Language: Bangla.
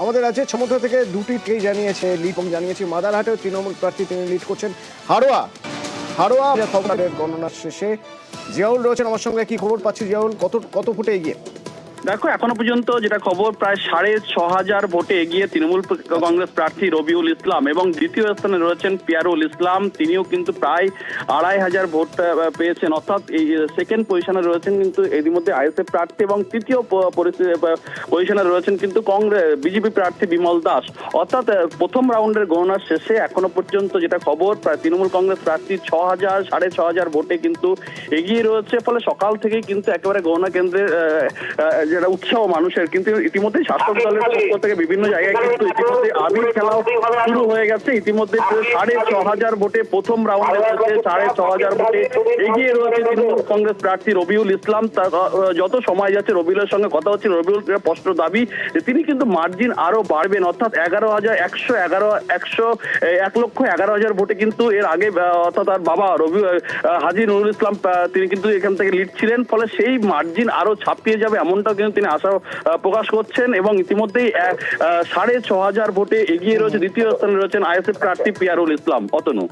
আমাদের আছে সমুদ্র থেকে দুটি কে জানিয়েছে লিড জানিয়েছে মাদারহাটেও তৃণমূল প্রার্থী তিনি লিড করছেন। হাড়োয়া খবরের গণনার শেষে জিয়াউল রয়েছেন আমার সঙ্গে। কি খবর পাচ্ছি জিয়াউল, কত ফুটে এগিয়ে? দেখো, এখনো পর্যন্ত যেটা খবর, প্রায় 6,500 ভোটে এগিয়ে তৃণমূল কংগ্রেস প্রার্থী রবিউল ইসলাম এবং দ্বিতীয় স্থানে রয়েছেন পিয়ারুল ইসলাম। তিনিও কিন্তু প্রায় 2,500 ভোট পেয়েছেন, অর্থাৎ এই সেকেন্ড পজিশনে রয়েছেন কিন্তু ইতিমধ্যে আইএসএফ প্রার্থী এবং তৃতীয় পজিশনে রয়েছেন কিন্তু বিজেপি প্রার্থী বিমল দাস। অর্থাৎ প্রথম রাউন্ডের গণনার শেষে এখনো পর্যন্ত যেটা খবর, প্রায় তৃণমূল কংগ্রেস প্রার্থী 6,500 ভোটে কিন্তু এগিয়ে রয়েছে। ফলে সকাল থেকেই কিন্তু একেবারে গণনা কেন্দ্রের যেটা উৎসাহ মানুষের, কিন্তু ইতিমধ্যে শাসক দলের পক্ষ থেকে বিভিন্ন জায়গায় কিন্তু ইতিমধ্যে আবির খেলাও শুরু হয়ে গেছে। ইতিমধ্যে 6,500 ভোটে প্রথম রাউন্ডে রয়েছে, 6,500 ভোটে এগিয়ে রয়েছে তৃণমূল কংগ্রেস প্রার্থী রবিউল ইসলাম। যত সময় যাচ্ছে রবিউলের সঙ্গে কথা হচ্ছে, রবিউলের স্পষ্ট দাবি যে তিনি কিন্তু মার্জিন আরো বাড়বেন, অর্থাৎ 1,11,000 ভোটে কিন্তু এর আগে অর্থাৎ তার বাবা হাজী নুরুল ইসলাম তিনি কিন্তু এখান থেকে লিড ছিলেন। ফলে সেই মার্জিন আরো ছাপিয়ে যাবে এমনটা কিন্তু তিনি আশা প্রকাশ করছেন এবং ইতিমধ্যেই 6,500 ভোটে এগিয়ে রয়েছে। দ্বিতীয় স্থানে রয়েছেন আইএসএফ প্রার্থী পিয়ারুল ইসলাম। অতনু।